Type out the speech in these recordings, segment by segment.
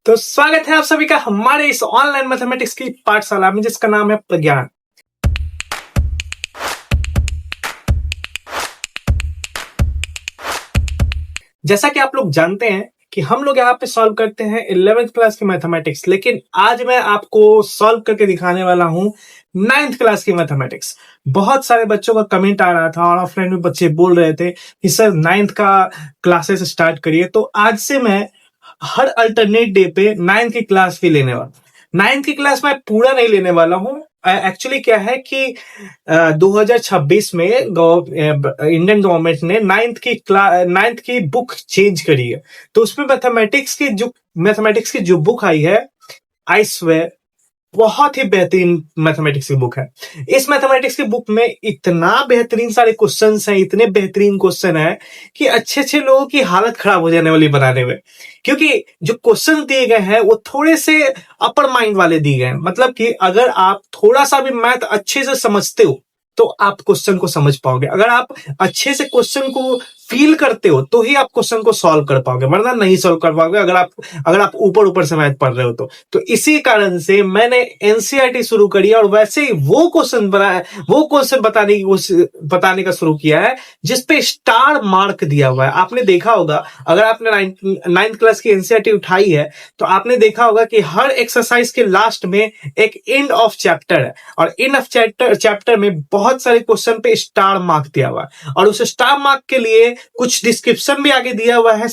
तो स्वागत है आप सभी का हमारे इस ऑनलाइन मैथमेटिक्स की पाठशाला में जिसका नाम है प्रज्ञान। जैसा कि आप लोग जानते हैं कि हम लोग यहाँ पे सॉल्व करते हैं 11th क्लास की मैथमेटिक्स, लेकिन आज मैं आपको सॉल्व करके दिखाने वाला हूँ 9th क्लास की मैथमेटिक्स। बहुत सारे बच्चों का कमेंट आ रहा था और ऑफलाइन में बच्चे बोल रहे थे कि सर 9th का क्लासेस स्टार्ट करिए, तो आज से मैं हर अल्टरनेट डे पे 9th की क्लास भी लेने वाला। 9th की क्लास मैं पूरा नहीं लेने वाला हूँ। एक्चुअली क्या है कि 2026 में इंडियन गवर्नमेंट ने 9th की बुक चेंज करी है, तो उसमें मैथमेटिक्स की जो बुक आई है, आई स्वेयर बहुत ही बेहतरीन मैथमेटिक्स की बुक है। इस मैथमेटिक्स की बुक में इतना बेहतरीन सारे क्वेश्चंस हैं, इतने बेहतरीन क्वेश्चन है कि अच्छे अच्छे लोगों की हालत खराब हो जाने वाली बनाने में, क्योंकि जो क्वेश्चन दिए गए हैं वो थोड़े से अपर माइंड वाले दिए गए हैं। मतलब कि अगर आप थोड़ा सा भी मैथ अच्छे से समझते हो तो आप क्वेश्चन को समझ पाओगे। अगर आप अच्छे से क्वेश्चन को फील करते हो तो ही आप क्वेश्चन को सॉल्व कर पाओगे, वरना नहीं सॉल्व कर पाओगे अगर आप ऊपर ऊपर से मैथ पढ़ रहे हो तो इसी कारण से मैंने एनसीईआरटी शुरू करी और वैसे ही वो क्वेश्चन बताने का शुरू किया है जिसपे स्टार मार्क दिया हुआ है। आपने देखा होगा, अगर आपने 9th क्लास की एनसीईआरटी उठाई है तो आपने देखा होगा कि हर एक्सरसाइज के लास्ट में एक एंड ऑफ चैप्टर है और एंड ऑफ चैप्टर में बहुत सारे क्वेश्चन पे स्टार मार्क दिया हुआ है और उस स्टार मार्क के लिए कुछ डिस्क्रिप्शन भी आगे दिया हुआ है।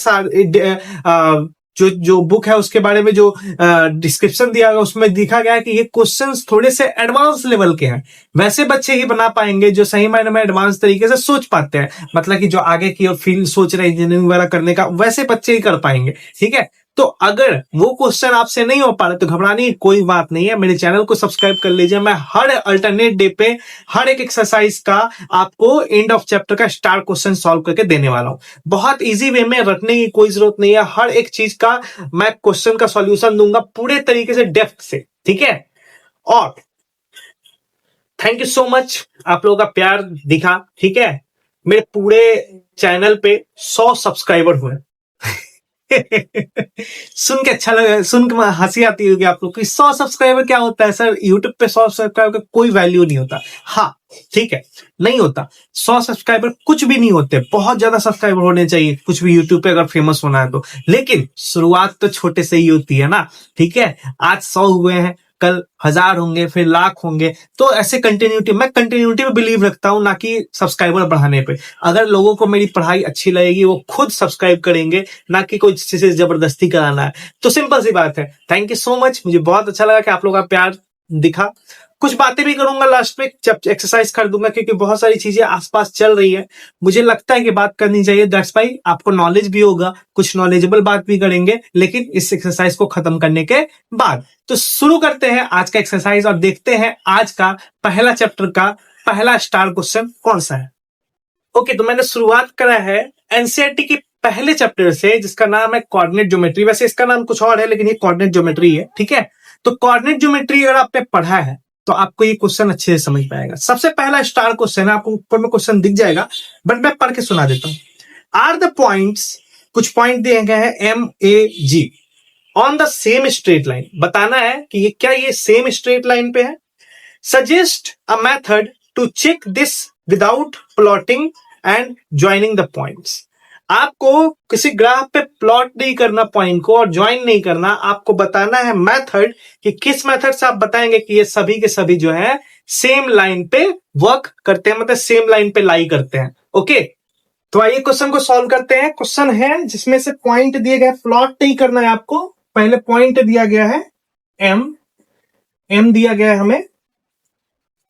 जो बुक है उसके बारे में जो डिस्क्रिप्शन दिया गया उसमें दिखा गया है कि ये क्वेश्चंस थोड़े से एडवांस लेवल के हैं। वैसे बच्चे ही बना पाएंगे जो सही मायने में एडवांस तरीके से सोच पाते हैं, मतलब कि जो आगे की और फील्ड सोच रहे हैं इंजीनियरिंग वगैरह करने का, वैसे बच्चे ही कर पाएंगे। ठीक है, तो अगर वो क्वेश्चन आपसे नहीं हो पा रहे तो घबराने की कोई बात नहीं है। मेरे चैनल को सब्सक्राइब कर लीजिए। मैं हर अल्टरनेट डे पे हर एक एक्सरसाइज का आपको एंड ऑफ चैप्टर का स्टार क्वेश्चन सॉल्व करके देने वाला हूं। बहुत इजी वे में, रटने की कोई जरूरत नहीं है। हर एक चीज का मैं क्वेश्चन का सॉल्यूशन दूंगा पूरे तरीके से, डेप्थ से। ठीक है, और थैंक यू सो मच, आप लोगों का प्यार दिखा। ठीक है, मेरे पूरे चैनल पे 100 सब्सक्राइबर हुए। सुन के अच्छा लगा, सुन के हंसी आती होगी आप लोग की। 100 सब्सक्राइबर क्या होता है सर? यूट्यूब पे 100 सब्सक्राइबर का कोई वैल्यू नहीं होता। हाँ ठीक है, नहीं होता। 100 सब्सक्राइबर कुछ भी नहीं होते, बहुत ज्यादा सब्सक्राइबर होने चाहिए कुछ भी यूट्यूब पे अगर फेमस होना है तो। लेकिन शुरुआत तो छोटे से ही होती है ना। ठीक है, आज 100 हुए हैं, कल 1000 होंगे, फिर लाख होंगे। तो ऐसे मैं कंटिन्यूटी में बिलीव रखता हूं, ना कि सब्सक्राइबर बढ़ाने पे। अगर लोगों को मेरी पढ़ाई अच्छी लगेगी वो खुद सब्सक्राइब करेंगे, ना कि कोई से जबरदस्ती कराना है। तो सिंपल सी बात है। थैंक यू सो मच, मुझे बहुत अच्छा लगा कि आप लोगों का प्यार दिखा। कुछ बातें भी करूंगा लास्ट में जब एक्सरसाइज कर दूंगा, क्योंकि बहुत सारी चीजें आसपास चल रही है, मुझे लगता है कि बात करनी चाहिए। दैट्स वाई आपको नॉलेज भी होगा, कुछ नॉलेजेबल बात भी करेंगे, लेकिन इस एक्सरसाइज को खत्म करने के बाद। तो शुरू करते हैं आज का एक्सरसाइज और देखते हैं आज का पहला चैप्टर का पहला स्टार क्वेश्चन कौन सा है। ओके, तो मैंने शुरुआत करा है एनसीईआरटी के पहले चैप्टर से जिसका नाम है कोऑर्डिनेट ज्योमेट्री। वैसे इसका नाम कुछ और है लेकिन ये कोऑर्डिनेट ज्योमेट्री है। ठीक है, तो कोऑर्डिनेट ज्योमेट्री अगर आपने पढ़ा है तो आपको ये क्वेश्चन अच्छे से समझ पाएगा। सबसे पहला स्टार क्वेश्चन है, आपको ऊपर में क्वेश्चन दिख जाएगा, बट मैं पढ़ के सुना देता हूं। आर द पॉइंट्स, कुछ पॉइंट दिए गए हैं M A G on the same straight line. बताना है कि ये क्या ये सेम स्ट्रेट लाइन पे है। Suggest a method to check this without plotting and joining the points. आपको किसी ग्राफ पे प्लॉट नहीं करना पॉइंट को और ज्वाइन नहीं करना, आपको बताना है मेथड कि किस मेथड से आप बताएंगे कि ये सभी के सभी जो है सेम लाइन पे वर्क करते हैं, मतलब सेम लाइन पे लाई करते हैं। ओके, तो आइए क्वेश्चन को सॉल्व करते हैं। क्वेश्चन है जिसमें से पॉइंट दिए गए, प्लॉट नहीं करना है आपको। पहले पॉइंट दिया गया है एम दिया गया है हमें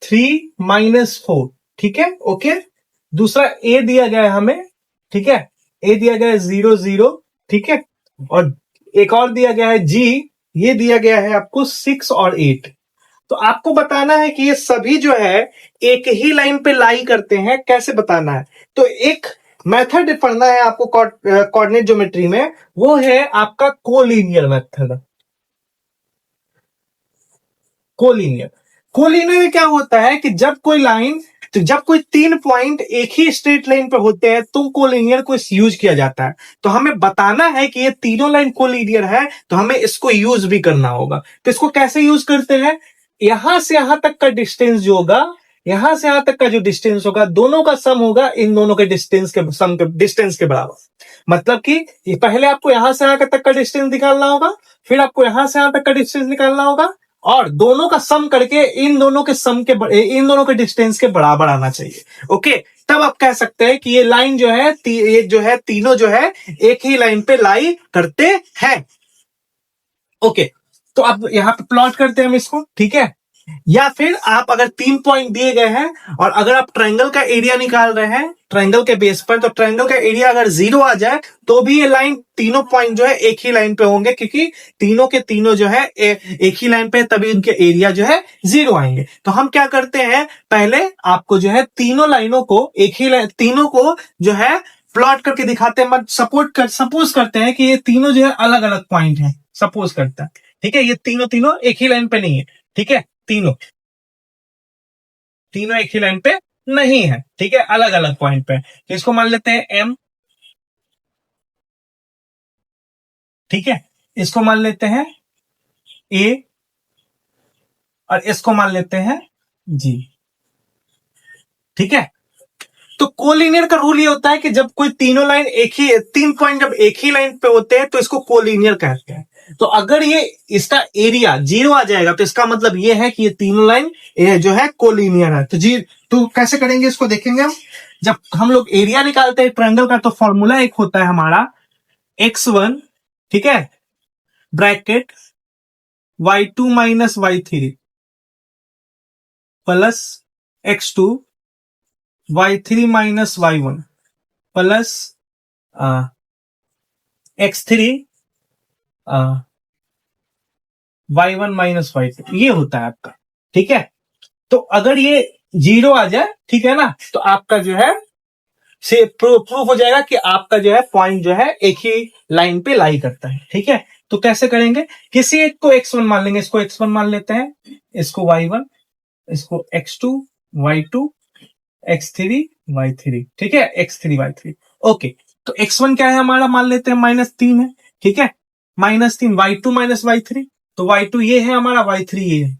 3-4। ठीक है, ओके। दूसरा ए दिया गया है हमें, ठीक है, ए दिया गया है 0 0। ठीक है, और एक और दिया गया है जी, ये दिया गया है आपको 6 और 8। तो आपको बताना है कि ये सभी जो है एक ही लाइन पे लाई करते हैं, कैसे बताना है। तो एक मेथड पढ़ना है आपको कोऑर्डिनेट ज्योमेट्री में, वो है आपका कोलिनियर मेथड। कोलिनियर में क्या होता है कि जब कोई लाइन तो जब कोई 3 पॉइंट एक ही स्ट्रेट लाइन पे होते हैं तो कोलिनियर को यूज किया जाता है। तो हमें बताना है कि ये तीनों लाइन कोलिनियर है, तो हमें इसको यूज भी करना होगा। तो इसको कैसे यूज करते हैं, यहां से यहां तक का डिस्टेंस जो होगा, यहां से यहां तक का जो डिस्टेंस होगा, दोनों का सम होगा इन दोनों के डिस्टेंस के सम के डिस्टेंस के बराबर। मतलब कि पहले आपको यहां से यहां तक का डिस्टेंस निकालना होगा, फिर आपको यहां से यहां तक का डिस्टेंस निकालना होगा, और दोनों का सम करके इन दोनों के सम के इन दोनों के डिस्टेंस के बराबर आना चाहिए। ओके, तब आप कह सकते हैं कि ये लाइन जो है, ये जो है तीनों जो है एक ही लाइन पे लाई करते हैं। ओके, तो अब यहां पे प्लॉट करते हैं हम इसको, ठीक है। या फिर आप अगर 3 पॉइंट दिए गए हैं और अगर आप ट्रायंगल का एरिया निकाल रहे हैं ट्रायंगल के बेस पर, तो ट्रायंगल का एरिया अगर 0 आ जाए तो भी ये लाइन तीनों पॉइंट जो है एक ही लाइन पे होंगे, क्योंकि तीनों के तीनों जो है एक ही लाइन पे, तभी उनके एरिया जो है 0 आएंगे। तो हम क्या करते हैं, पहले आपको जो है तीनों लाइनों को एक ही लाइन, तीनों को जो है प्लॉट करके दिखाते हैं। सपोज करते हैं कि ये तीनों जो है अलग अलग पॉइंट है, सपोज करता है, ठीक है। ये तीनों तीनों एक ही लाइन पे नहीं है, ठीक है। तीनों तीनों एक ही लाइन पे नहीं है, ठीक है, अलग अलग पॉइंट पे। तो इसको मान लेते हैं एम, ठीक है। इसको मान लेते हैं ए, और इसको मान लेते हैं जी, ठीक है। तो कोलिनियर का रूल ये होता है कि जब कोई तीनों लाइन एक ही, 3 पॉइंट जब एक ही लाइन पे होते हैं तो इसको कोलिनियर कहते हैं। तो अगर ये इसका एरिया 0 आ जाएगा तो इसका मतलब ये है कि ये तीनों लाइन जो है कोलिनियर है। तो कैसे करेंगे इसको देखेंगे हम। जब हम लोग एरिया निकालते हैं ट्रायंगल का, तो फॉर्मूला एक होता है हमारा x1, ठीक है, bracket y2 minus y3 plus x2 y3 minus y1 plus x3 y1 minus y2, ये होता है आपका, ठीक है। तो अगर ये 0 आ जाए, ठीक है ना, तो आपका जो है से प्रूफ हो जाएगा कि आपका जो है पॉइंट जो है एक ही लाइन पे लाई करता है, ठीक है। तो कैसे करेंगे, किसी एक को x1 मान लेंगे, इसको x1 मान लेते हैं, इसको y1, इसको x2 y2, x3 y3, ठीक है, x3 y3। ओके, तो x1 क्या है हमारा, मान लेते हैं -3 है, ठीक है, -3, y2 माइनस y3, तो y2 ये है हमारा, y3 ये है,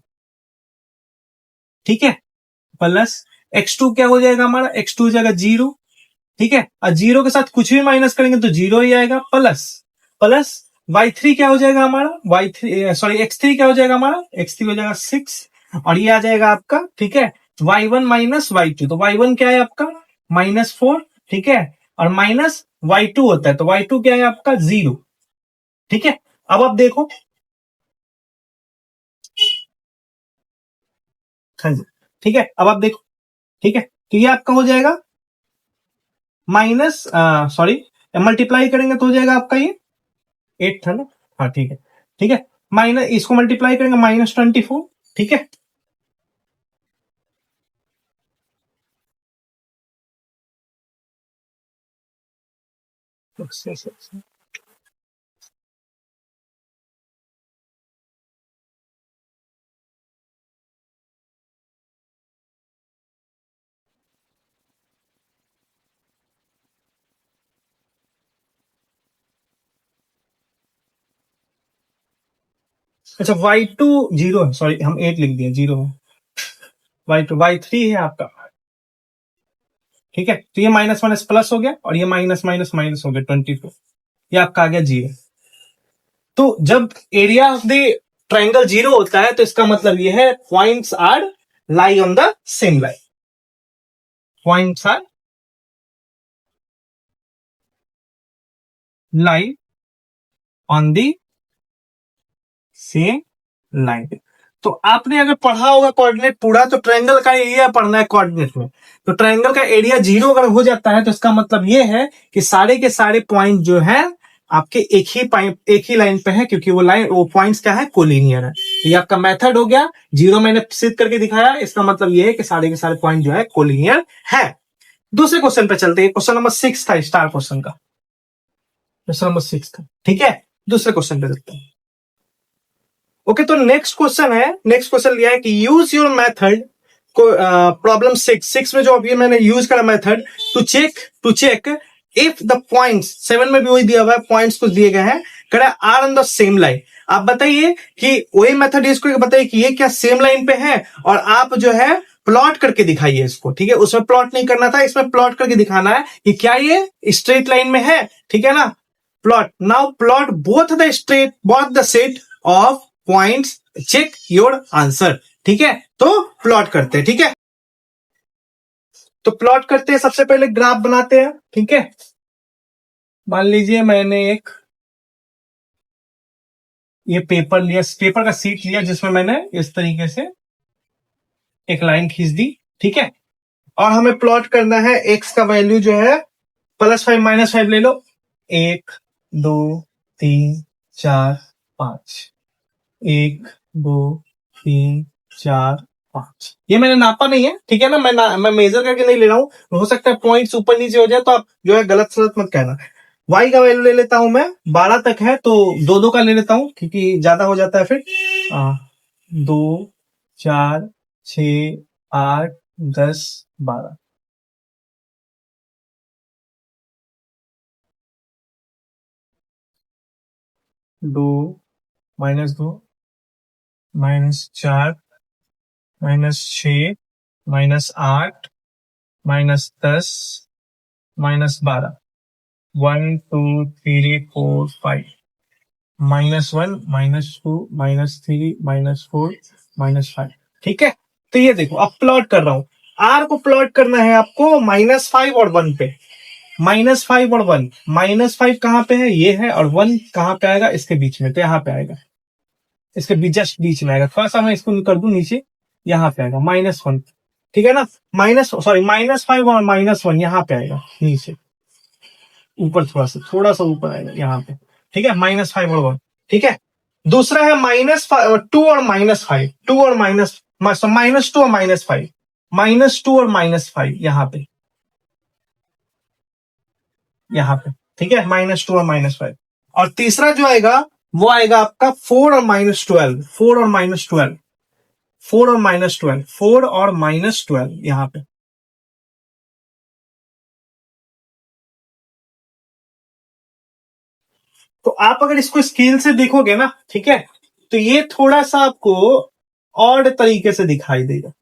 ठीक है, प्लस x2 क्या हो जाएगा हमारा, x2 हो जाएगा 0, ठीक है, और 0 के साथ कुछ भी माइनस करेंगे तो 0 ही आएगा, प्लस प्लस y3 क्या हो जाएगा हमारा, x3 क्या हो जाएगा हमारा, x3 हो जाएगा 6, और ये आ जाएगा आपका, ठीक है, y1 माइनस y2, तो y1 क्या है आपका -4, ठीक है, और माइनस y2 होता है, तो y2 क्या है आपका 0, ठीक है। अब आप देखो, हाँ जी, ठीक है, अब आप देखो, ठीक है, तो ये आपका हो जाएगा माइनस, सॉरी, मल्टीप्लाई करेंगे तो हो जाएगा आपका ये 8 था ना, हाँ ठीक है, ठीक है, माइनस इसको मल्टीप्लाई करेंगे -24, ठीक है। अच्छा, y2 0 है, सॉरी हम 8 लिख दिए, 0 है, y2 y3 है आपका, ठीक है। तो ये माइनस माइनस प्लस हो गया, और ये माइनस माइनस माइनस हो गया 24, ये आपका आ गया 0। तो जब एरिया ऑफ द ट्राइंगल 0 होता है तो इसका मतलब ये है points are lie on the same line, points are lie on the same line. तो आपने अगर पढ़ा होगा कोऑर्डिनेट पूरा, तो ट्रायंगल का एरिया पढ़ना है कोऑर्डिनेट में। तो ट्रायंगल का एरिया 0 अगर हो जाता है तो इसका मतलब ये है कि सारे के सारे पॉइंट जो है आपके एक ही लाइन पे है, क्योंकि वो पॉइंट्स क्या है, कोलिनियर है। तो ये आपका मेथड हो गया, 0 मैंने सिद्ध करके दिखाया, इसका मतलब ये है कि सारे के सारे पॉइंट जो है कोलिनियर है। दूसरे क्वेश्चन पे चलते हैं, क्वेश्चन नंबर 6 था स्टार क्वेश्चन का, क्वेश्चन नंबर 6 था, ठीक है। दूसरे क्वेश्चन पे चलते हैं। ओके, तो नेक्स्ट क्वेश्चन लिया है कि यूज योर मेथड प्रॉब्लम 6 में जो अभी मैंने यूज करा method to check if the points, 7 में भी वही दिया हुआ है, पॉइंट्स कुछ दिए गए हैं, कह are on the same line. आप बताइए कि वही मेथड यूज करके बताइए कि ये क्या सेम लाइन पे है, और आप जो है प्लॉट करके दिखाइए इसको, ठीक है। उसमें प्लॉट नहीं करना था, इसमें प्लॉट करके दिखाना है कि क्या ये स्ट्रेट लाइन में है, ठीक है ना। Plot, now plot both the set of points, check your answer, ठीक है। तो प्लॉट करते हैं, ठीक है। तो प्लॉट करते हैं, सबसे पहले ग्राफ बनाते हैं, ठीक है। मान लीजिए मैंने एक ये पेपर लिया, पेपर का सीट लिया, जिसमें मैंने इस तरीके से एक लाइन खींच दी, ठीक है। और हमें प्लॉट करना है एक्स का वैल्यू जो है +5 -5 ले लो, 1 2 3 4 5, 1 2 3 4 5। ये मैंने नापा नहीं है, ठीक है ना, मैं मेजर करके नहीं ले रहा हूं, हो सकता है पॉइंट्स ऊपर नीचे हो जाए, तो आप जो है गलत सलत मत कहना। y का वैल्यू ले लेता हूं मैं, 12 तक है तो 2 का ले लेता हूं, क्योंकि ज्यादा हो जाता है फिर। 2 4 6 8 10 12। दो -2 -4 -6 -8 -10 -12, 1 2 3 4 5, -1 -2 -3 -4 -5, ठीक है। तो ये देखो, अब प्लॉट कर रहा हूं, आर को प्लॉट करना है आपको -5 और 1 पे। -5 और 1, -5 कहां पे है, ये है, और 1 कहां पे आएगा, इसके बीच में, तो यहां पे आएगा, इसके जस्ट बीच में आएगा। थोड़ा सा मैं इसको कर दूं नीचे, यहां पे आएगा -1, ठीक है ना। -5 और -1 यहां पे आएगा, नीचे ऊपर, थोड़ा सा ऊपर आएगा यहाँ पे, ठीक है। -5 और 1, ठीक है। दूसरा है -2 और -5, 2 और -2 और -5, -2 और -5 यहाँ पे, ठीक है, -2 और -5। और तीसरा जो आएगा वो आएगा आपका 4 और -12, 4 और -12, 4 और -12, 4 और -12 यहाँ पे। तो आप अगर इसको स्केल से देखोगे ना, ठीक है, तो ये थोड़ा सा आपको और तरीके से दिखाई देगा।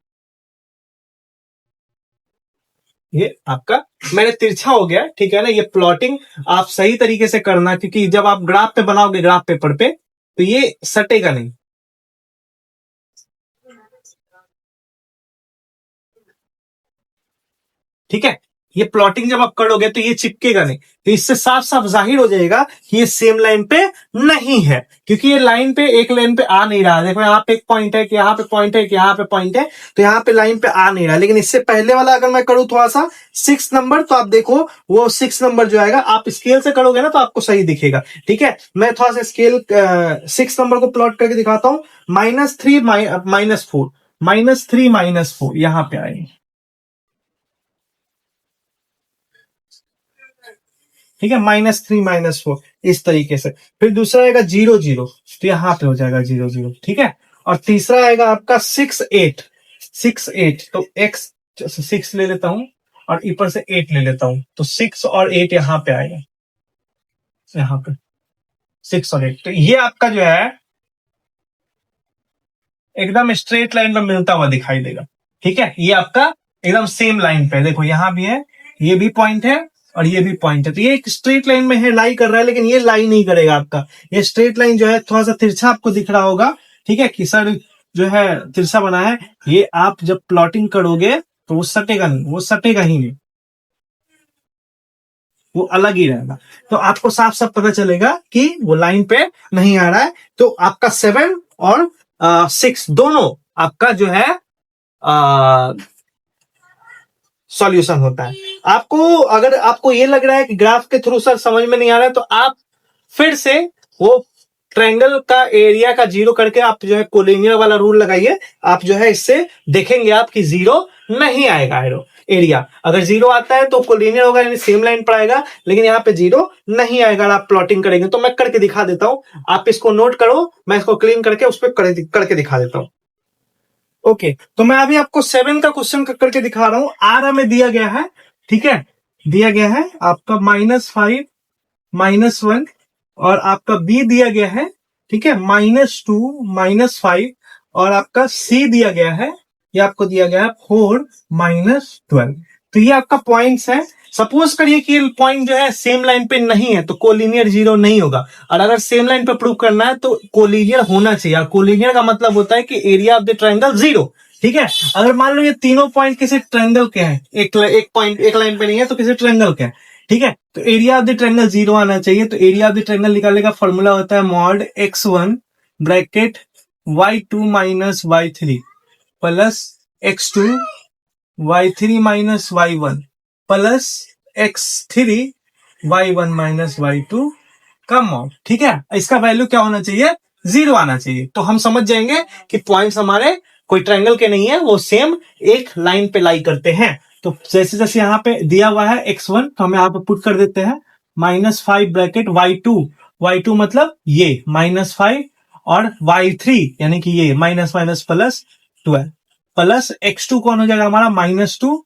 ये आपका मैंने तिरछा हो गया, ठीक है ना। ये प्लॉटिंग आप सही तरीके से करना, क्योंकि जब आप ग्राफ पे बनाओगे, ग्राफ पेपर पे, तो ये सटेगा नहीं, ठीक है। ये प्लॉटिंग जब आप करोगे तो ये चिपकेगा नहीं, तो इससे साफ साफ जाहिर हो जाएगा कि ये सेम लाइन पे नहीं है, क्योंकि ये लाइन पे, एक लाइन पे आ नहीं रहा। देखो यहाँ पे एक पॉइंट है, कि यहाँ पे पॉइंट है, कि यहाँ पे पॉइंट है, तो यहाँ पे लाइन पे आ नहीं रहा। लेकिन इससे पहले वाला अगर मैं करूँ थोड़ा सा 6 नंबर, तो आप देखो वो 6 नंबर जो आएगा, आप स्केल से करोगे ना तो आपको सही दिखेगा, ठीक है। मैं थोड़ा सा स्केल 6 नंबर को प्लॉट करके दिखाता हूँ। -3 -4, -3 -4 यहाँ पे आएंगे, ठीक है। -3 -4 इस तरीके से। फिर दूसरा आएगा 0 0, तो यहां पे हो जाएगा 0 0, ठीक है। और तीसरा आएगा आपका 6 8, 6 8, तो x 6 ले लेता हूं और ऊपर से 8 ले लेता हूं, तो 6 और 8 यहां पे आएगा, यहां पे 6 और 8। तो ये आपका जो है एकदम स्ट्रेट लाइन में मिलता हुआ दिखाई देगा, ठीक है। ये आपका एकदम सेम लाइन पे, देखो यहां भी है, ये भी पॉइंट है और ये भी पॉइंट है, तो ये एक स्ट्रेट लाइन में है, लाई कर रहा है, लेकिन ये लाई नहीं करेगा आपका। ये स्ट्रेट लाइन जो है थोड़ा सा तिरछा आपको दिख रहा होगा, ठीक है, कि सर जो है तिरछा बना है। ये आप जब प्लॉटिंग करोगे तो वो सटेगा नहीं, वो सटेगा ही नहीं, वो अलग ही रहेगा। तो आपको साफ साफ पता चलेगा कि वो लाइन पे नहीं आ रहा है। तो आपका 7 और 6 दोनों आपका जो है सॉल्यूशन होता है। आपको अगर आपको ये लग रहा है कि ग्राफ के थ्रू सर समझ में नहीं आ रहा है, तो आप फिर से वो ट्रायंगल का एरिया का 0 करके आप जो है कोलिनियर वाला रूल लगाइए। आप जो है इससे देखेंगे आप कि 0 नहीं आएगा एरिया। अगर 0 आता है तो कोलिनियर होगा, यानी सेम लाइन पर आएगा, लेकिन यहाँ पे 0 नहीं आएगा अगर आप प्लॉटिंग करेंगे। तो मैं करके दिखा देता हूं, आप इसको नोट करो, मैं इसको क्लीन करके उस पर करके दिखा देता हूं। ओके, तो मैं अभी आपको 7 का क्वेश्चन करके दिखा रहा हूं। आर हमें दिया गया है, ठीक है, दिया गया है आपका -5 -1, और आपका बी दिया गया है, ठीक है, -2 -5, और आपका सी दिया गया है, ये आपको दिया गया है 4 -12। तो ये आपका पॉइंट्स है। सपोज करिए कि पॉइंट जो है सेम लाइन पे नहीं है तो कोलिनियर जीरो नहीं होगा, और अगर सेम लाइन पे प्रूव करना है तो कोलिनियर होना चाहिए। और कोलिनियर का मतलब होता है कि area of the triangle zero, ठीक है। अगर मान लो ये तीनों पॉइंट किसी ट्रायंगल के हैं, एक पॉइंट एक लाइन पे नहीं है तो किसी ट्रायंगल के हैं, ठीक है, तो area of the triangle zero आना चाहिए। तो एरिया ऑफ द ट्रायंगल निकालने का फॉर्मूला होता है mod x1 bracket y2 minus y3 plus x2 y3 minus y1 plus x3 y1 minus y2 का मॉड, ठीक है। इसका वैल्यू क्या होना चाहिए? जीरो आना चाहिए। तो हम समझ जाएंगे कि पॉइंट्स हमारे कोई ट्रायंगल के नहीं है, वो सेम एक लाइन पे लाई करते हैं। तो जैसे जैसे यहाँ पे दिया हुआ है x1, तो हम यहाँ पे पुट कर देते हैं -5 ब्रैकेट y2 मतलब ये -5, और y3 यानी कि ये minus minus plus 12, plus x2 कौन हो जाएगा हमारा -2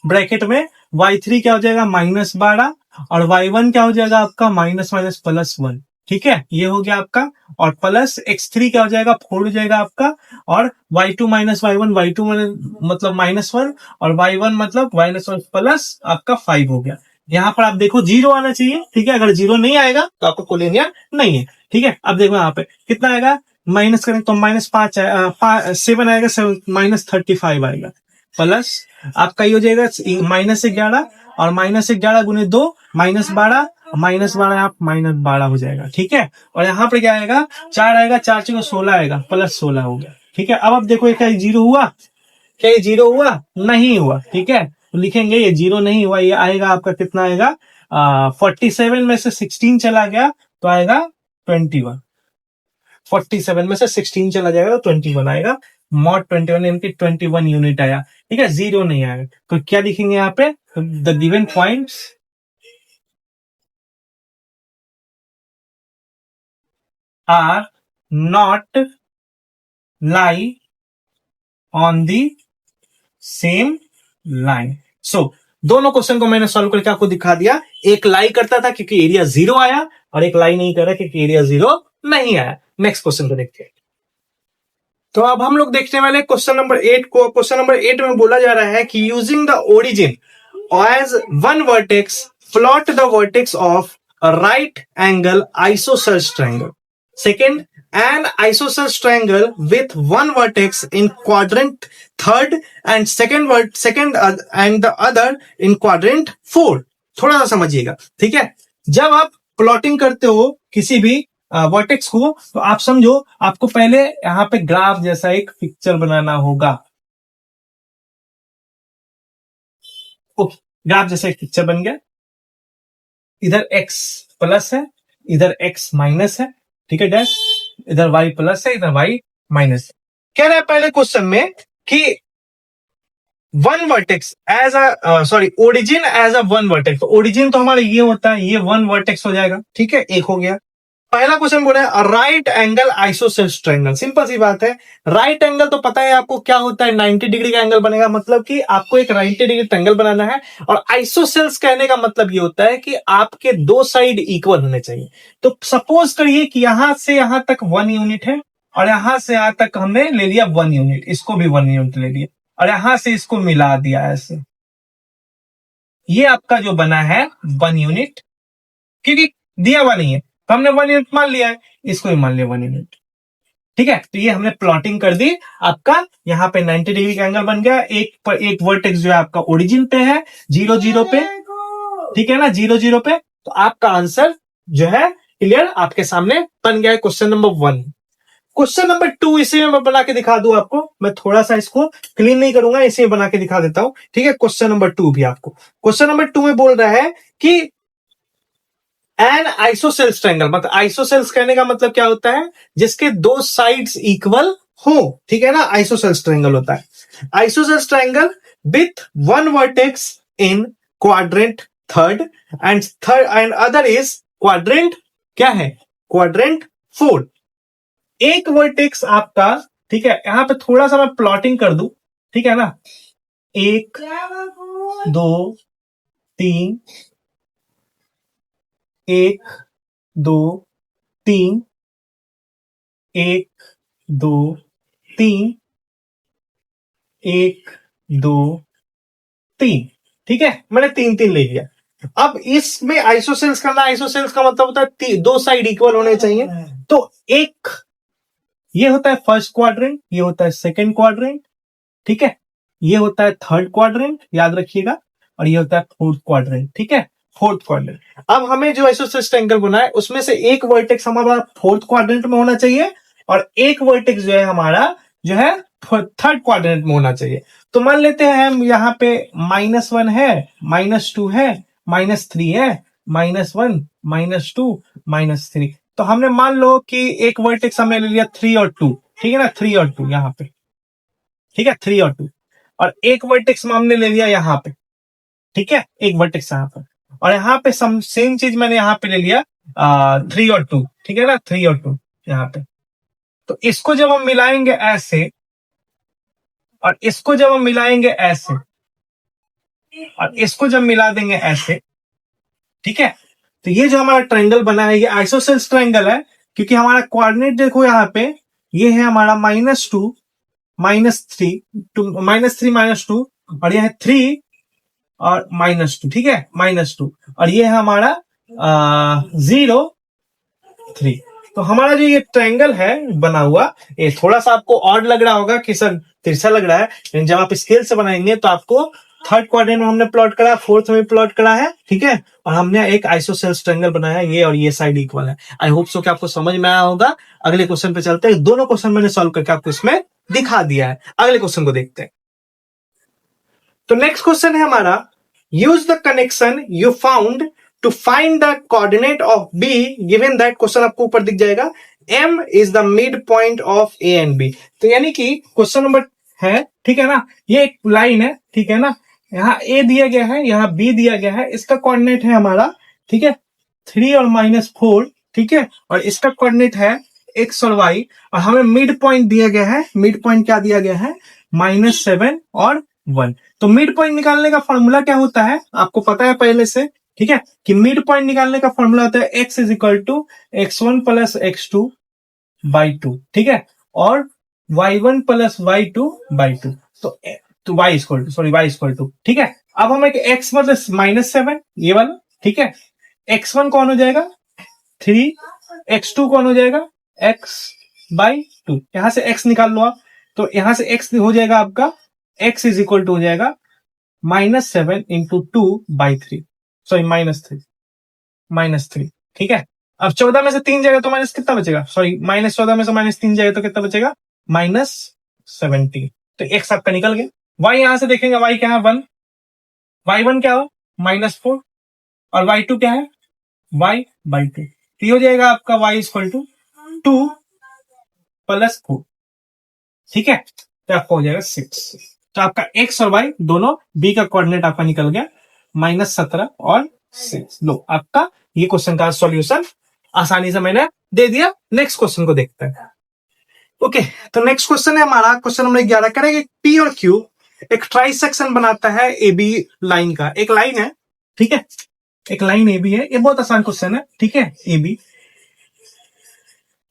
ब्रैकेट में, y3 क्या हो जाएगा -12, और y1 क्या हो जाएगा आपका माइनस माइनस प्लस 1, ठीक है, ये हो गया आपका। और प्लस x3 क्या हो जाएगा 4 हो जाएगा आपका, और y2 माइनस y1, y2 मतलब -1, और y1 मतलब -1 प्लस आपका 5 हो गया। यहाँ पर आप देखो जीरो आना चाहिए, ठीक है। अगर जीरो नहीं आएगा तो आपको कोलिनियर नहीं है, ठीक है। अब देखो यहाँ पे कितना आएगा, माइनस करें तो -5 7 आएगा, -35 आएगा, प्लस आपका ये हो जाएगा -11, और -11 गुने 2 -12, -12 आप -12 हो जाएगा, ठीक है। और यहाँ पे क्या आएगा, 4 आएगा, 4 से 16 आएगा, प्लस 16 हो गया, ठीक है। अब आप देखो क्या जीरो हुआ, क्या ये जीरो हुआ? नहीं हुआ, ठीक है। तो लिखेंगे ये जीरो नहीं हुआ, ये आएगा आपका कितना आएगा, 47 में से 16 चला गया तो आएगा 21, 47 में से 16 चला जाएगा तो 21 आएगा, मॉड 21 यानी कि 21 यूनिट आया, ठीक है, जीरो नहीं आएगा। तो क्या लिखेंगे यहाँ पे, the given points are not lie on the same line. So दोनों क्वेश्चन को मैंने सॉल्व करके आपको दिखा दिया। एक लाई करता था क्योंकि एरिया जीरो आया, और एक लाई नहीं कर रहा क्योंकि एरिया जीरो नहीं आया। नेक्स्ट क्वेश्चन को देखते हैं। तो अब हम लोग देखने वाले क्वेश्चन नंबर 8 को। क्वेश्चन नंबर 8 में बोला जा रहा है कि using the origin as one vertex plot the vertex of a right angle isosceles triangle. Second, an isosceles triangle with one vertex in quadrant third and second and the other in quadrant four। थोड़ा सा समझिएगा, ठीक है। जब आप plotting करते हो किसी भी वर्टेक्स को, तो आप समझो आपको पहले यहाँ पे ग्राफ जैसा एक पिक्चर बनाना होगा। ओके, ग्राफ जैसा एक पिक्चर बन गया, इधर x प्लस है, इधर x माइनस है, ठीक है डैश, इधर y प्लस है, इधर y माइनस। कह रहा है पहले क्वेश्चन में कि one vertex as sorry origin as a one vertex. तो ओरिजिन तो हमारा ये होता है, ये वन वर्टेक्स हो जाएगा, ठीक है, एक हो गया। पहला क्वेश्चन बोल रहा है right angle isosceles triangle. Simple सी बात है, राइट एंगल तो पता है आपको क्या होता है, 90 डिग्री का एंगल बनेगा, मतलब कि आपको एक 90 डिग्री ट्रायंगल बनाना है। और आइसोसेल्स कहने का मतलब ये होता है कि आपके दो साइड इक्वल होने चाहिए। तो सपोज करिए कि यहां से यहां तक 1 यूनिट है, और यहां से यहां तक हमने ले लिया 1 यूनिट, इसको भी 1 यूनिट ले लिया, और यहां से इसको मिला दिया ऐसे। ये आपका जो बना है 1 यूनिट, क्योंकि दिया हुआ नहीं है तो हमने 1 यूनिट मान लिया है, इसको भी मान लिया 1 यूनिट, ठीक है। तो ये हमने प्लॉटिंग कर दी, आपका यहाँ पे 90 डिग्री का एंगल बन गया। एक वर्टेक्स जो है आपका ओरिजिन पे है, 0 0 पे, ठीक है ना, 0 0 पे। तो आपका आंसर जो है क्लियर आपके सामने बन गया है, क्वेश्चन नंबर 1। क्वेश्चन नंबर 2 इसी में मैं बना के दिखा दूं आपको, मैं थोड़ा सा इसको क्लीन नहीं करूंगा, इसी में बना के दिखा देता हूं, ठीक है। क्वेश्चन नंबर 2 भी आपको, क्वेश्चन नंबर 2 में बोल रहा है कि एन आइसोसेल्स ट्रायंगल, मतलब आइसोसेल्स कहने का मतलब क्या होता है, जिसके दो साइड्स इक्वल हो, ठीक है ना, आइसोसेल्स ट्रायंगल होता है। Isosceles triangle with one vertex in quadrant third and other is quadrant क्या है, क्वाड्रेंट फोर्थ। एक वर्टेक्स आपका ठीक है, यहाँ पे थोड़ा सा मैं प्लॉटिंग कर दूं, ठीक है ना, 1 2 3, 1 2 3, 1 2 3, 1 2 3, ठीक है, मैंने 3 3 ले लिया। अब इसमें आइसोसेल्स करना, आइसोसेल्स का मतलब होता है दो साइड इक्वल होने चाहिए। तो एक ये होता है फर्स्ट क्वाड्रेंट, ये होता है सेकंड क्वाड्रेंट, ठीक है, ये होता है थर्ड क्वाड्रेंट, याद रखिएगा, और ये होता है फोर्थ क्वाड्रेंट, ठीक है, फोर्थ क्वाड्रेंट। अब हमें जो आइसोसेल्स ट्रायंगल बना है उसमें से एक वर्टेक्स हमारा फोर्थ क्वाड्रेंट में होना चाहिए और एक वर्टेक्स जो है हमारा जो है थर्ड क्वाड्रेंट में होना चाहिए। तो मान लेते हैं हम यहाँ पे -1 है, -2 है, -3 है, -1 -2 -3। तो हमने मान लो कि एक वर्टेक्स हमने ले लिया 3 और 2, ठीक है ना, 3 और 2 यहाँ पे, ठीक है, 3 और 2, और एक वर्टेक्स हमने ले लिया यहाँ पे, ठीक है, एक वर्टेक्स यहाँ पर, और यहाँ पे सेम चीज मैंने यहाँ पे ले लिया 3 और 2, ठीक है ना, 3 और 2 यहाँ पे। तो इसको जब हम मिलाएंगे ऐसे और इसको जब हम मिलाएंगे ऐसे और इसको जब मिला देंगे ऐसे, ठीक है, तो ये जो हमारा ट्रायंगल बना है ये आइसोसेल्स ट्रायंगल है, क्योंकि हमारा कोऑर्डिनेट देखो यहाँ पे, ये है हमारा -2 -3 -3 -2, और यह है 3 और -2, ठीक है, -2, और ये है हमारा 0 3। तो हमारा जो ये ट्रायंगल है बना हुआ, ये थोड़ा सा आपको ऑड लग रहा होगा कि सर तिरछा लग रहा है, लेकिन जब आप स्केल से बनाएंगे तो आपको थर्ड क्वाड्रेंट में हमने प्लॉट करा, फोर्थ में प्लॉट करा है, ठीक है, और हमने एक आइसोसेल्स ट्रायंगल बनाया, ये और ये साइड इक्वल है। आई होप सो कि आपको समझ में आया होगा। अगले क्वेश्चन पे चलते हैं, दोनों क्वेश्चन मैंने सॉल्व करके आपको इसमें दिखा दिया है। अगले क्वेश्चन को देखते हैं। तो नेक्स्ट क्वेश्चन है हमारा, use the connection you found to find the coordinate of B given that. Question आपको ऊपर दिख जाएगा, M is the mid point of A and B. तो यानी कि क्वेश्चन नंबर है, ठीक है ना, ये एक लाइन है, ठीक है ना, यहाँ ए दिया गया है, यहाँ बी दिया गया है, इसका कोऑर्डिनेट है हमारा, ठीक है, 3 और -4, ठीक है, और इसका कोऑर्डिनेट है एक्स और वाई, और हमें मिड पॉइंट दिया गया है। मिड पॉइंट क्या दिया गया है? -7 और 1। तो मिड पॉइंट निकालने का फॉर्मूला क्या होता है आपको पता है पहले से, ठीक है, कि मिड पॉइंट निकालने का फॉर्मूला होता है x is equal to x1 plus x2 by 2, ठीक है, और y1 प्लस y2 बाई 2। तो y equal to, sorry y equal to, ठीक है। अब हम एक x मतलब -7 ये वाला, ठीक है, x1 कौन हो जाएगा 3, x2 कौन हो जाएगा x बाई 2। यहां से x निकाल लो आप, तो यहां से x हो जाएगा आपका x इज इक्वल टू हो जाएगा -7 इंटू 2 बाई 3, सॉरी -3, ठीक है। अब 14 में से 3 जाएगा तो माइनस कितना बचेगा, सॉरी -14 में से -3 जाएगा तो कितना बचेगा -17। तो x आपका निकल गया। y यहां से देखेंगे, y क्या है 1, y1 क्या हो -4, और y2 क्या है y बाई 2। तो ये हो जाएगा आपका y इक्वल टू 2 प्लस 4, ठीक है, तो आपका हो जाएगा 6। तो आपका x और y दोनों b का कोऑर्डिनेट आपका निकल गया -17 और 6। लो आपका ये क्वेश्चन का सॉल्यूशन आसानी से मैंने दे दिया। नेक्स्ट क्वेश्चन को देखते हैं। ओके, तो नेक्स्ट क्वेश्चन है हमारा क्वेश्चन नंबर 11। करेंगे पी और क्यू एक ट्राई सेक्शन बनाता है ए बी लाइन का। एक लाइन है, ठीक है, एक लाइन ए बी है, ये बहुत आसान क्वेश्चन है, ठीक है, ए बी,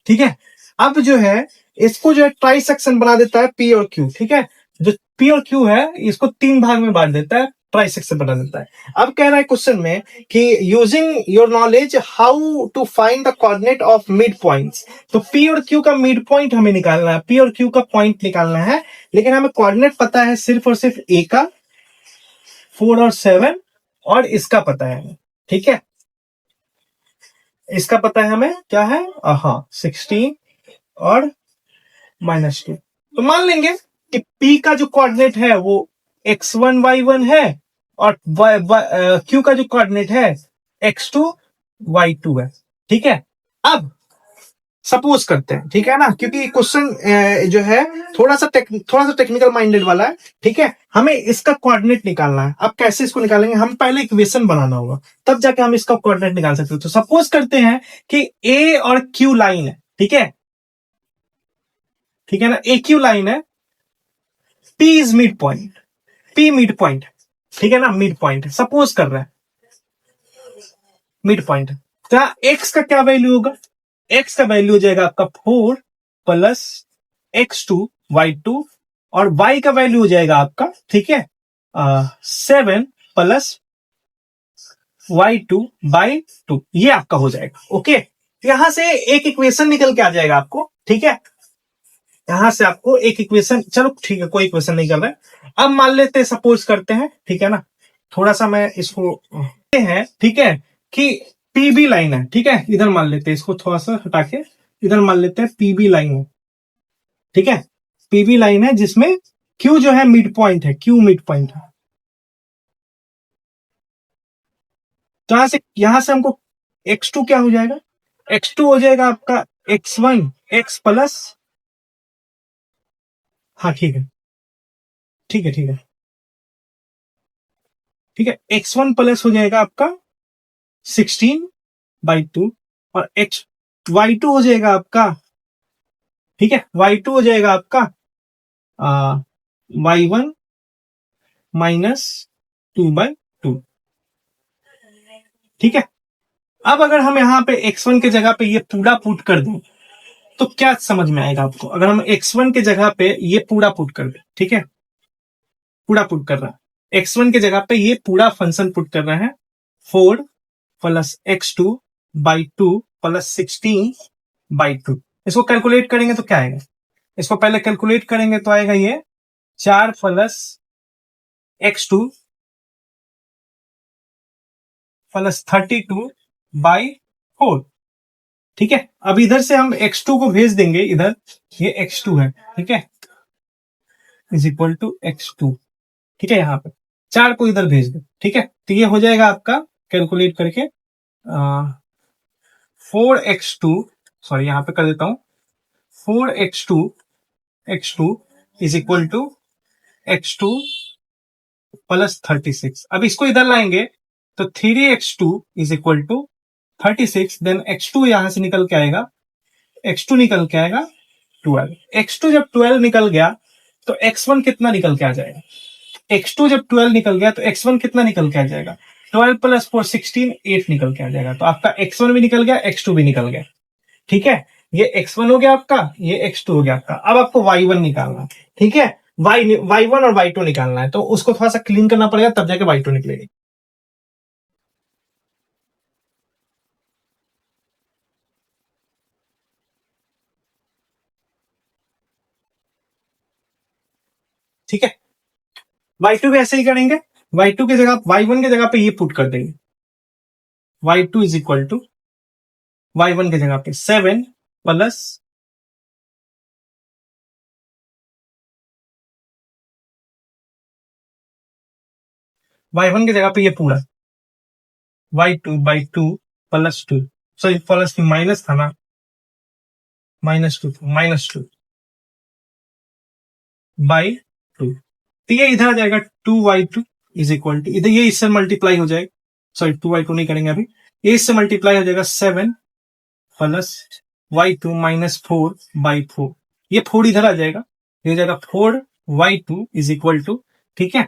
ठीक है। अब जो है इसको जो है ट्राई सेक्शन बना देता है पी और क्यू, ठीक है, जो पी और क्यू है इसको 3 भाग में बांट देता है, ट्राई सेक्शन बना देता है। अब कह रहा है क्वेश्चन में कि using your knowledge how to find the coordinate of mid points. तो पी और क्यू का मिड पॉइंट हमें निकालना है, पी और क्यू का पॉइंट निकालना है, लेकिन हमें कोऑर्डिनेट पता है सिर्फ और सिर्फ ए का 4 और 7, और इसका पता है हमें, ठीक है, इसका पता है हमें क्या है, हाँ 16 और -2। तो मान लेंगे कि P का जो कोऑर्डिनेट है वो x1 y1 है, और Q का जो कोऑर्डिनेट है x2 y2 है, ठीक है। अब सपोज करते हैं, ठीक है ना, क्योंकि क्वेश्चन जो है थोड़ा सा टेक्निकल माइंडेड वाला है, ठीक है, हमें इसका कोऑर्डिनेट निकालना है। अब कैसे इसको निकालेंगे, हम पहले इक्वेशन बनाना होगा, तब जाके हम इसका कोऑर्डिनेट निकाल सकते हैं। तो सपोज करते हैं कि A और Q लाइन है, ठीक है, ठीक है ना, एक ही लाइन है, P is mid point, P mid point, ठीक है ना, मिड पॉइंट सपोज कर रहा है मिड पॉइंट। तो एक्स का क्या वैल्यू होगा, एक्स का वैल्यू हो जाएगा आपका 4 प्लस x2 y2, और y का वैल्यू हो जाएगा आपका, ठीक है, 7 प्लस y2/2, ये आपका हो जाएगा। ओके, यहां से एक इक्वेशन निकल के आ जाएगा आपको, ठीक है, यहां से आपको एक इक्वेशन, चलो ठीक है, कोई इक्वेशन नहीं कर रहा है। अब मान लेते हैं, सपोज करते हैं, ठीक है ना, थोड़ा सा मैं इसको है, ठीक है, कि पीबी लाइन है, ठीक है, इधर मान लेते हैं, इसको थोड़ा सा हटा के इधर मान लेते हैं, पीबी लाइन है, ठीक है, पीबी लाइन है जिसमें क्यू जो है मिड पॉइंट है, क्यू मिड पॉइंट है। तो यहां से हमको x2 क्या हो जाएगा, x2 हो जाएगा आपका x1 x प्लस, हाँ ठीक है, ठीक है, ठीक है, ठीक है, x1 प्लस हो जाएगा आपका 16/2, और y2 हो जाएगा आपका, ठीक है, y2 हो जाएगा आपका y1 माइनस 2/2, ठीक है। अब अगर हम यहाँ पे x1 के जगह पे ये पूरा पुट कर दें तो क्या समझ में आएगा आपको, अगर हम x1 के जगह पे ये पूरा पुट कर दें, ठीक है, पूरा पुट कर रहा है, x1 के जगह पे ये पूरा फंक्शन पुट कर रहा है, 4 प्लस x2/2 प्लस 16/2, इसको कैलकुलेट करेंगे तो क्या आएगा, इसको पहले कैलकुलेट करेंगे तो आएगा ये 4 प्लस x2 प्लस 32/4, ठीक है। अब इधर से हम x2 को भेज देंगे इधर, ये x2 है, ठीक है, इज इक्वल टू x2, ठीक है, यहाँ पे 4 को इधर भेज दो, ठीक है, तो ये हो जाएगा आपका कैलकुलेट करके 4x2, सॉरी यहाँ पे कर देता हूं, 4x2 is equal to x2 plus 36। अब इसको इधर लाएंगे तो 3x2 is equal to 36, then x2 यहां से निकल के आएगा, x2 निकल के आएगा 12, x2 जब 12 निकल गया तो x1 कितना निकल के आ जाएगा, x2 जब 12 निकल गया तो x1 कितना निकल के आ जाएगा, 12 प्लस 4 16, 8 निकल के आ जाएगा, तो आपका x1 भी निकल गया, x2 भी निकल गया, ठीक है, ये x1 हो गया आपका, ये x2 हो गया आपका। अब आपको y1 निकालना है, ठीक है, y1 और y2 निकालना है, तो उसको थोड़ा सा क्लीन करना पड़ेगा, तब जाके y2 निकलेगी। ठीक है, y2 भी ऐसे ही करेंगे, y2 की जगह y1 की जगह पे ये पुट कर देंगे, y2 is equal to y1 की जगह पे 7 प्लस y1 की जगह पे ये पूरा y2/2 plus 2, sorry plus minus था ना, -2 -2/2, तो ये इधर आ जाएगा 2y2 इज इक्वल टू, इधर ये इससे मल्टीप्लाई हो जाएगा, सॉरी 2y2 नहीं करेंगे अभी, ये इससे मल्टीप्लाई हो जाएगा 7 प्लस y2 -4/4, ये 4 इधर आ जाएगा, ये हो जाएगा 4y2 इज इक्वल टू, ठीक है,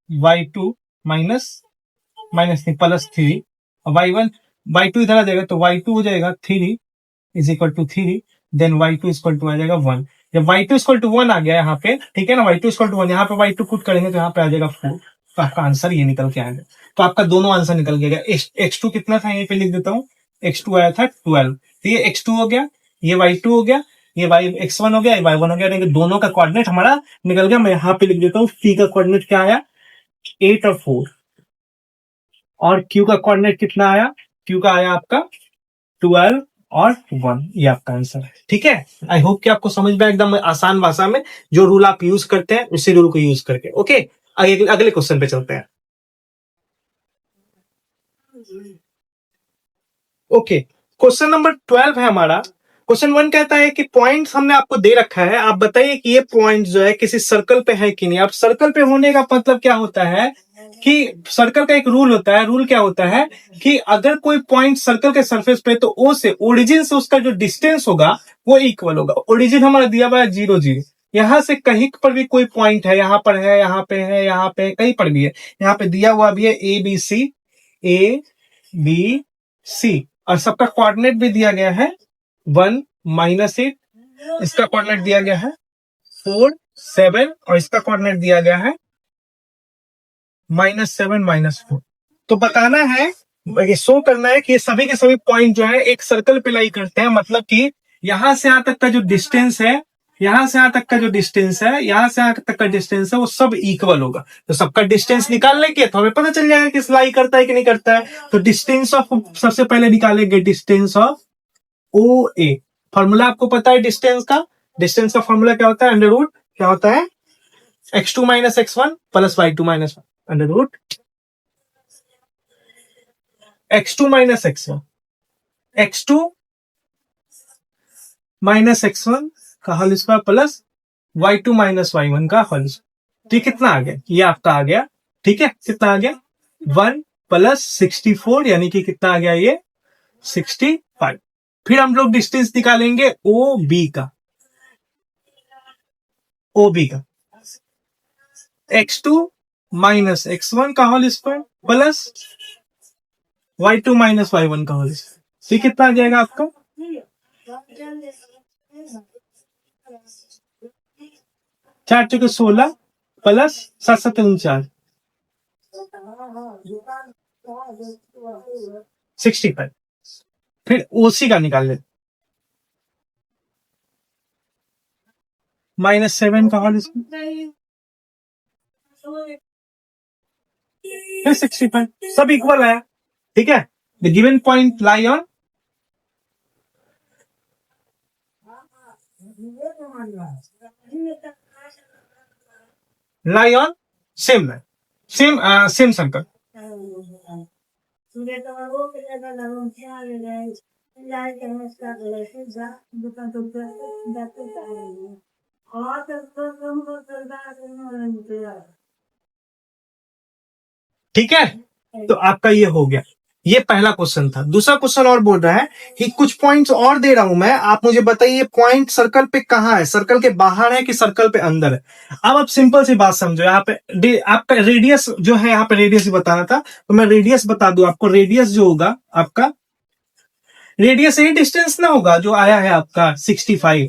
y2 minus minus plus 3, y1 y2 इधर आ जाएगा तो y2 हो जाएगा 3 is equal to 3, then y2 equal to आ जाएगा 1, जब y2 इक्वल टू 1 आ गया यहाँ पे, ठीक है ना, y2 इक्वल टू 1, यहाँ पे y2 पुट करेंगे तो यहाँ पे आ जाएगा 4, तो आपका आंसर ये निकल के आएगा, तो आपका दोनों आंसर निकल गया। x2 कितना था, यहीं पे लिख देता हूँ, x2 आया था 12, तो ये x2 हो गया, ये y2 हो गया, ये x1 हो गया, ये y1 हो गया, दोनों का कोऑर्डिनेट हमारा निकल गया। मैं यहाँ पे लिख देता हूँ, p का कोऑर्डिनेट क्या आया, 8 और 4, और Q का कोऑर्डिनेट कितना आया, Q का आया आपका 12 और 1, ये आपका आंसर है, ठीक है। आई होप कि आपको समझ में एकदम आसान भाषा में जो रूल आप यूज करते हैं उसी रूल को यूज करके। ओके, अगले क्वेश्चन पे चलते हैं। ओके, क्वेश्चन नंबर 12 है हमारा। क्वेश्चन 1 कहता है कि पॉइंट्स हमने आपको दे रखा है, आप बताइए कि ये पॉइंट जो है किसी सर्कल पे है कि नहीं। अब सर्कल पे होने का मतलब क्या होता है कि सर्कल का एक रूल होता है। रूल क्या होता है कि अगर कोई पॉइंट सर्कल के सरफेस पे, तो ओ से, ओरिजिन से उसका जो डिस्टेंस होगा वो इक्वल होगा। ओरिजिन हमारा दिया हुआ है 0 0, यहां से कहीं पर भी कोई पॉइंट है, यहां पर है, यहां पे है, यहां पे कहीं पर भी है, यहां पे दिया हुआ भी है ए बी सी, और सबका कोऑर्डिनेट भी दिया गया है 1 -8, इसका कोऑर्डिनेट दिया गया है 4 7, और इसका कोऑर्डिनेट दिया गया है -7 -4। तो बताना है, ये शो करना है कि ये सभी के सभी पॉइंट जो है एक सर्कल पे लाई करते हैं। मतलब कि यहां से यहां तक का जो डिस्टेंस है, यहां से यहां तक का जो डिस्टेंस है, यहां से यहां तक का डिस्टेंस है, वो सब इक्वल होगा। तो सबका डिस्टेंस निकाल लेंगे तो हमें पता चल जाएगा कि लाई करता है कि नहीं करता है। तो डिस्टेंस ऑफ सबसे पहले निकालेंगे distance of O A. Formula आपको पता है डिस्टेंस का। डिस्टेंस का फॉर्मूला क्या होता है? अंडर रूट क्या होता है? x2 - x1 plus y2 - 1 under root x2 - x1, x2 - x1 का whole square plus y2 - y1 का होल स्क्वायर। ठीक, कितना आ गया? ये आपका आ गया। ठीक है, कितना आ गया? 1 प्लस 64, यानी कि कितना आ गया? ये 65। फिर हम लोग डिस्टेंस निकालेंगे ओ बी का। ओ बी का x2 - x1 का whole square plus y2 - y1 का होल स्क्वायर। ठीक, कितना आ जाएगा आपका? 4 चौके 16 प्लस 7 7 49, 65। फिर ओसी का निकाल लेते, -7 का होल स्क्वायर फिर 65, सब इक्वल है। ठीक है, the given point lie on same line, same circle. ठीक है, तो आपका ये हो गया। ये पहला क्वेश्चन था। दूसरा क्वेश्चन और बोल रहा है कि कुछ पॉइंट्स और दे रहा हूं मैं, आप मुझे बताइए पॉइंट सर्कल पे कहां है, सर्कल के बाहर है कि सर्कल पे अंदर है। अब आप सिंपल सी बात समझो, यहाँ पे आपका रेडियस जो है, यहाँ पे रेडियस ही बताना था, तो मैं रेडियस बता दूं आपको। रेडियस जो होगा आपका, रेडियस यही डिस्टेंस ना होगा जो आया है आपका 65।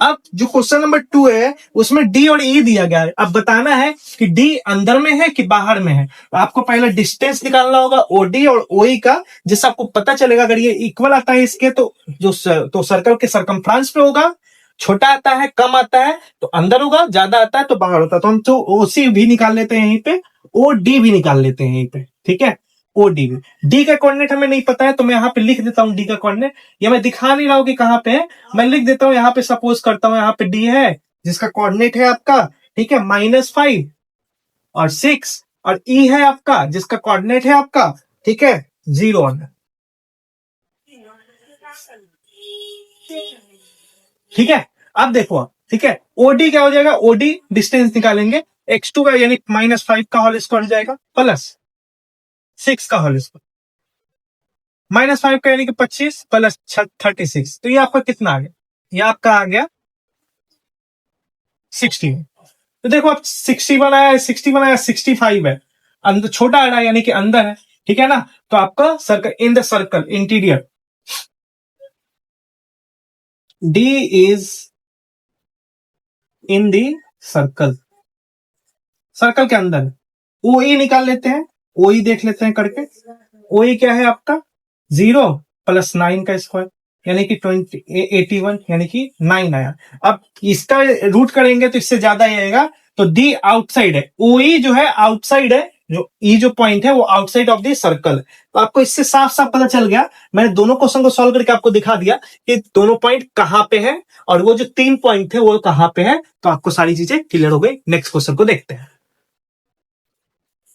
अब जो क्वेश्चन नंबर 2 है उसमें डी और ई दिया गया है। अब बताना है कि डी अंदर में है कि बाहर में है। तो आपको पहले डिस्टेंस निकालना होगा ओडी और ओई का, जिससे आपको पता चलेगा अगर ये इक्वल आता है इसके तो तो सर्कल के सरकमफ्रेंस पे होगा, छोटा आता है कम आता है तो अंदर होगा, ज्यादा आता है तो बाहर होता है। तो हम तो ओसी भी निकाल लेते हैं यहीं पे, ओ डी भी निकाल लेते हैं यहीं पे। ठीक है, ओ डी भी। डी का कोऑर्डिनेट हमें नहीं पता है तो मैं यहाँ पे लिख देता हूँ डी का कोऑर्डिनेट। या मैं दिखा नहीं रहा हूँ कि कहाँ पे है, मैं लिख देता हूँ यहाँ पे। सपोज करता हूँ यहाँ पे डी है जिसका कोऑर्डिनेट है आपका, ठीक है, -5 और 6, और ई है आपका जिसका कोऑर्डिनेट है आपका, ठीक है, 0। ठीक है, अब देखो आप, ठीक है, ओडी क्या हो जाएगा? ओडी डिस्टेंस निकालेंगे x2 का, यानी -5 का होल स्क्वायर हो जाएगा प्लस 6 का होल स्क्वायर, -5 का यानी कि 25 प्लस 36। तो ये आपका कितना आ गया? ये आपका आ गया 60। तो देखो आप 61 आया, 61 आया, 65 है, अंदर छोटा आ रहा है यानी कि अंदर है। ठीक है ना, तो आपका circle in the circle interior D is in the circle, circle के अंदर। ओ ई निकाल लेते हैं, ओ ई देख लेते हैं करके। ओ ई क्या है आपका? 0 प्लस 9 का स्क्वायर यानी कि 81, यानी कि 9 आया। अब इसका रूट करेंगे तो इससे ज्यादा ही आएगा, तो डी आउटसाइड है, ओ ई जो है आउटसाइड है, जो ई जो पॉइंट है वो आउटसाइड ऑफ द सर्कल। तो आपको इससे साफ साफ पता चल गया, मैंने दोनों क्वेश्चन को सॉल्व करके आपको दिखा दिया कि दोनों पॉइंट कहां पे है और वो जो 3 पॉइंट थे वो कहां पे है। तो आपको सारी चीजें क्लियर हो गई। नेक्स्ट क्वेश्चन को देखते हैं।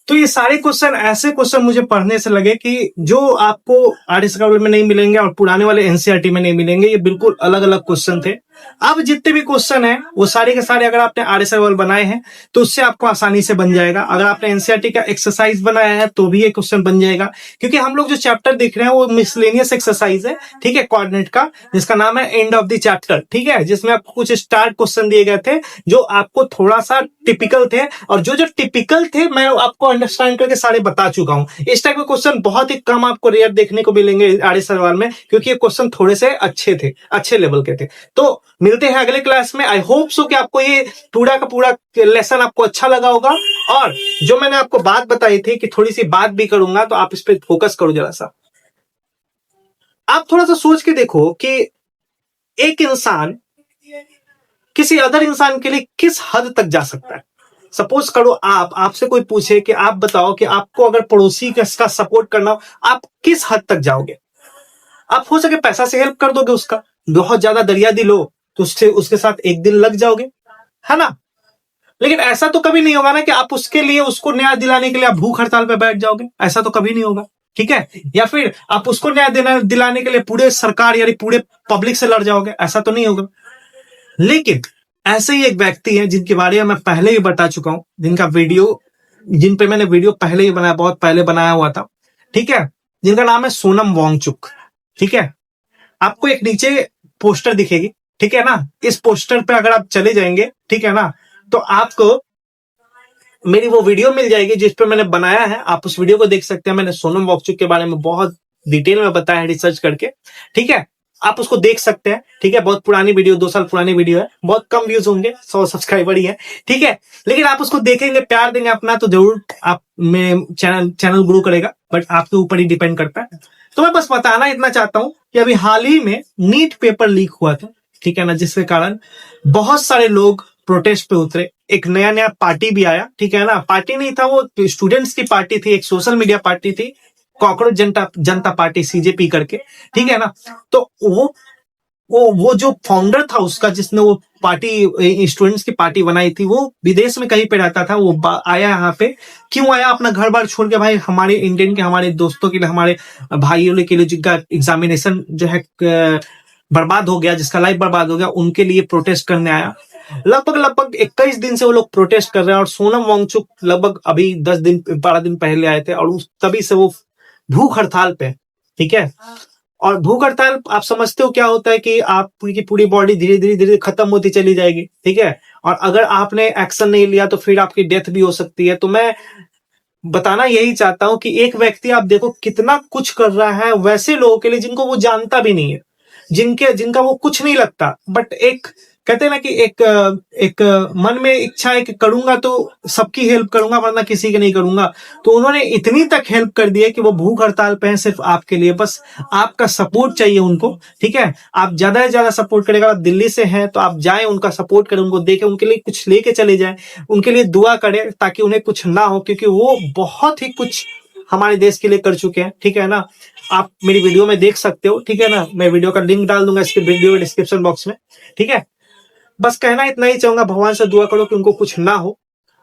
तो ये सारे क्वेश्चन ऐसे क्वेश्चन मुझे पढ़ने से लगे कि जो आपको आरएस में नहीं मिलेंगे और पुराने वाले एनसीईआरटी में नहीं मिलेंगे। ये बिल्कुल अलग अलग क्वेश्चन थे अब जितने भी क्वेश्चन है वो सारे के सारे अगर आपने आरएस अग्रवाल बनाए हैं तो उससे आपको आसानी से बन जाएगा। अगर आपने एनसीईआरटी का एक्सरसाइज बनाया है तो भी ये क्वेश्चन बन जाएगा, क्योंकि हम लोग जो चैप्टर देख रहे हैं वो मिसलेनियस एक्सरसाइज है, ठीक है, कोऑर्डिनेट का, जिसका नाम है एंड ऑफ द चैप्टर, ठीक है, जिसमें आपको कुछ स्टार्ट क्वेश्चन दिए गए थे जो आपको थोड़ा सा टिपिकल थे, और जो जो टिपिकल थे मैं आपको अंडरस्टैंड करके सारे बता चुका हूं। इस टाइप के क्वेश्चन बहुत ही कम आपको रेयर देखने को मिलेंगे आरएस अग्रवाल में, क्योंकि ये क्वेश्चन थोड़े से अच्छे थे, अच्छे लेवल के थे। तो मिलते हैं अगले क्लास में। आई होप सो कि आपको ये पूरा का पूरा लेसन आपको अच्छा लगा होगा, और जो मैंने आपको बात बताई थी कि थोड़ी सी बात भी करूंगा तो आप इस पे फोकस करो जरा सा। आप थोड़ा सा सोच के देखो कि एक इंसान किसी अदर इंसान के लिए किस हद तक जा सकता है। सपोज करो आपसे कोई पूछे कि आप बताओ कि आपको अगर पड़ोसी का सपोर्ट करना हो, आप किस हद तक जाओगे। आप हो सके पैसा से हेल्प कर दोगे उसका, बहुत ज्यादा दरिया दिल हो तो उससे उसके साथ एक दिन लग जाओगे, है ना। लेकिन ऐसा तो कभी नहीं होगा ना कि आप उसके लिए, उसको न्याय दिलाने के लिए आप भूख हड़ताल पे बैठ जाओगे, ऐसा तो कभी नहीं होगा, ठीक है। या फिर आप उसको न्याय दिलाने के लिए पूरे सरकार यानी पूरे पब्लिक से लड़ जाओगे, ऐसा तो नहीं होगा। लेकिन ऐसे ही एक व्यक्ति है जिनके बारे में मैं पहले ही बता चुका हूं, जिन पे मैंने वीडियो पहले ही बनाया, बहुत पहले बनाया हुआ था, ठीक है, जिनका नाम है सोनम वांगचुक, ठीक है। आपको एक नीचे पोस्टर दिखेगी, ठीक है ना, इस पोस्टर पे अगर आप चले जाएंगे, ठीक है ना, तो आपको मेरी वो वीडियो मिल जाएगी जिस पे मैंने बनाया है, आप उस वीडियो को देख सकते हैं। मैंने सोनम वांगचुक के बारे में बहुत डिटेल में बताया है रिसर्च करके, ठीक है, आप उसको देख सकते हैं, ठीक है। बहुत पुरानी वीडियो, 2 साल पुरानी वीडियो है, बहुत कम व्यूज होंगे, 100 सब्सक्राइबर ही है, ठीक है। लेकिन आप उसको देखेंगे, प्यार देंगे अपना, तो जरूर आप मेरे चैनल ग्रो करेगा, बट आपके ऊपर ही डिपेंड करता है। तो मैं बस बताना इतना चाहता हूं कि अभी हाल ही में नीट पेपर लीक हुआ था, ठीक है ना, जिसके कारण बहुत सारे लोग प्रोटेस्ट पे उतरे। एक नया पार्टी भी आया, ठीक है ना, पार्टी नहीं था वो, स्टूडेंट्स की पार्टी थी, एक सोशल मीडिया पार्टी थी, कॉकरोच जनता पार्टी, सीजेपी करके, ठीक है ना। तो वो जो फाउंडर था उसका, जिसने वो पार्टी, स्टूडेंट्स की पार्टी बनाई थी, वो विदेश में कहीं पे रहता था, वो आया यहाँ पे। क्यों आया? अपना घर बार छोड़ के, भाई हमारे इंडियन के, हमारे दोस्तों के लिए, हमारे भाइयों के लिए जिनका एग्जामिनेशन जो है बर्बाद हो गया, जिसका लाइफ बर्बाद हो गया, उनके लिए प्रोटेस्ट करने आया। लगभग 21 दिन से वो लोग प्रोटेस्ट कर रहे हैं, और सोनम वांगचुक लगभग अभी 12 दिन पहले आए थे, और तभी से वो भूख हड़ताल पे, ठीक है। और भूख हड़ताल आप समझते हो क्या होता है कि आपकी पूरी बॉडी धीरे धीरे खत्म होती चली जाएगी, ठीक है। और अगर आपने एक्शन नहीं लिया तो फिर आपकी डेथ भी हो सकती है। तो मैं बताना यही चाहता हूं कि एक व्यक्ति, आप देखो कितना कुछ कर रहा है वैसे लोगों के लिए जिनको वो जानता भी नहीं है, जिनका वो कुछ नहीं लगता, बट एक कहते हैं ना कि एक मन में इच्छा है कि करूंगा तो सबकी हेल्प करूंगा, वरना किसी की नहीं करूंगा। तो उन्होंने इतनी तक हेल्प कर दी है कि वो भूख हड़ताल पे हैं सिर्फ आपके लिए, बस आपका सपोर्ट चाहिए उनको, ठीक है। आप ज्यादा से ज्यादा सपोर्ट करेगा। आप दिल्ली से हैं तो आप जाएं, उनका सपोर्ट करें, उनको देखें, उनके लिए कुछ लेके चले जाएं, उनके लिए दुआ करें ताकि उन्हें कुछ ना हो, क्योंकि वो बहुत ही कुछ हमारे देश के लिए कर चुके हैं, ठीक है ना। आप मेरी वीडियो में देख सकते हो, ठीक है ना, मैं वीडियो का लिंक डाल दूंगा इसके वीडियो डिस्क्रिप्शन बॉक्स में, ठीक है। बस कहना इतना ही चाहूंगा, भगवान से दुआ करो कि उनको कुछ ना हो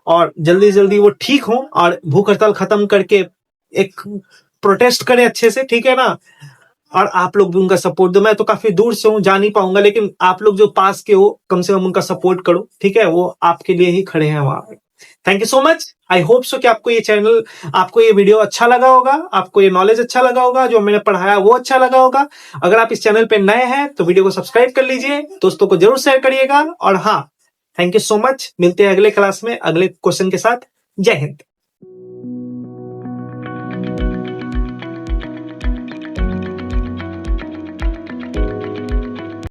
और जल्दी जल्दी वो ठीक हो और भूख हड़ताल खत्म करके एक प्रोटेस्ट करें अच्छे से, ठीक है ना। और आप लोग भी उनका सपोर्ट दो। मैं तो काफी दूर से हूं, जा नहीं पाऊंगा, लेकिन आप लोग जो पास के हो कम से कम उनका सपोर्ट करो, ठीक है। वो आपके लिए ही खड़े हैं वहां पे। Thank you so much. I hope so कि आपको ये वीडियो अच्छा लगा होगा, आपको ये नॉलेज अच्छा लगा होगा, जो मैंने पढ़ाया वो अच्छा लगा होगा। अगर आप इस चैनल पे नए हैं तो वीडियो को सब्सक्राइब कर लीजिए, दोस्तों को जरूर शेयर करिएगा। और हाँ, थैंक यू सो मच। मिलते हैं अगले क्लास में अगले क्वेश्चन के साथ। जय हिंद।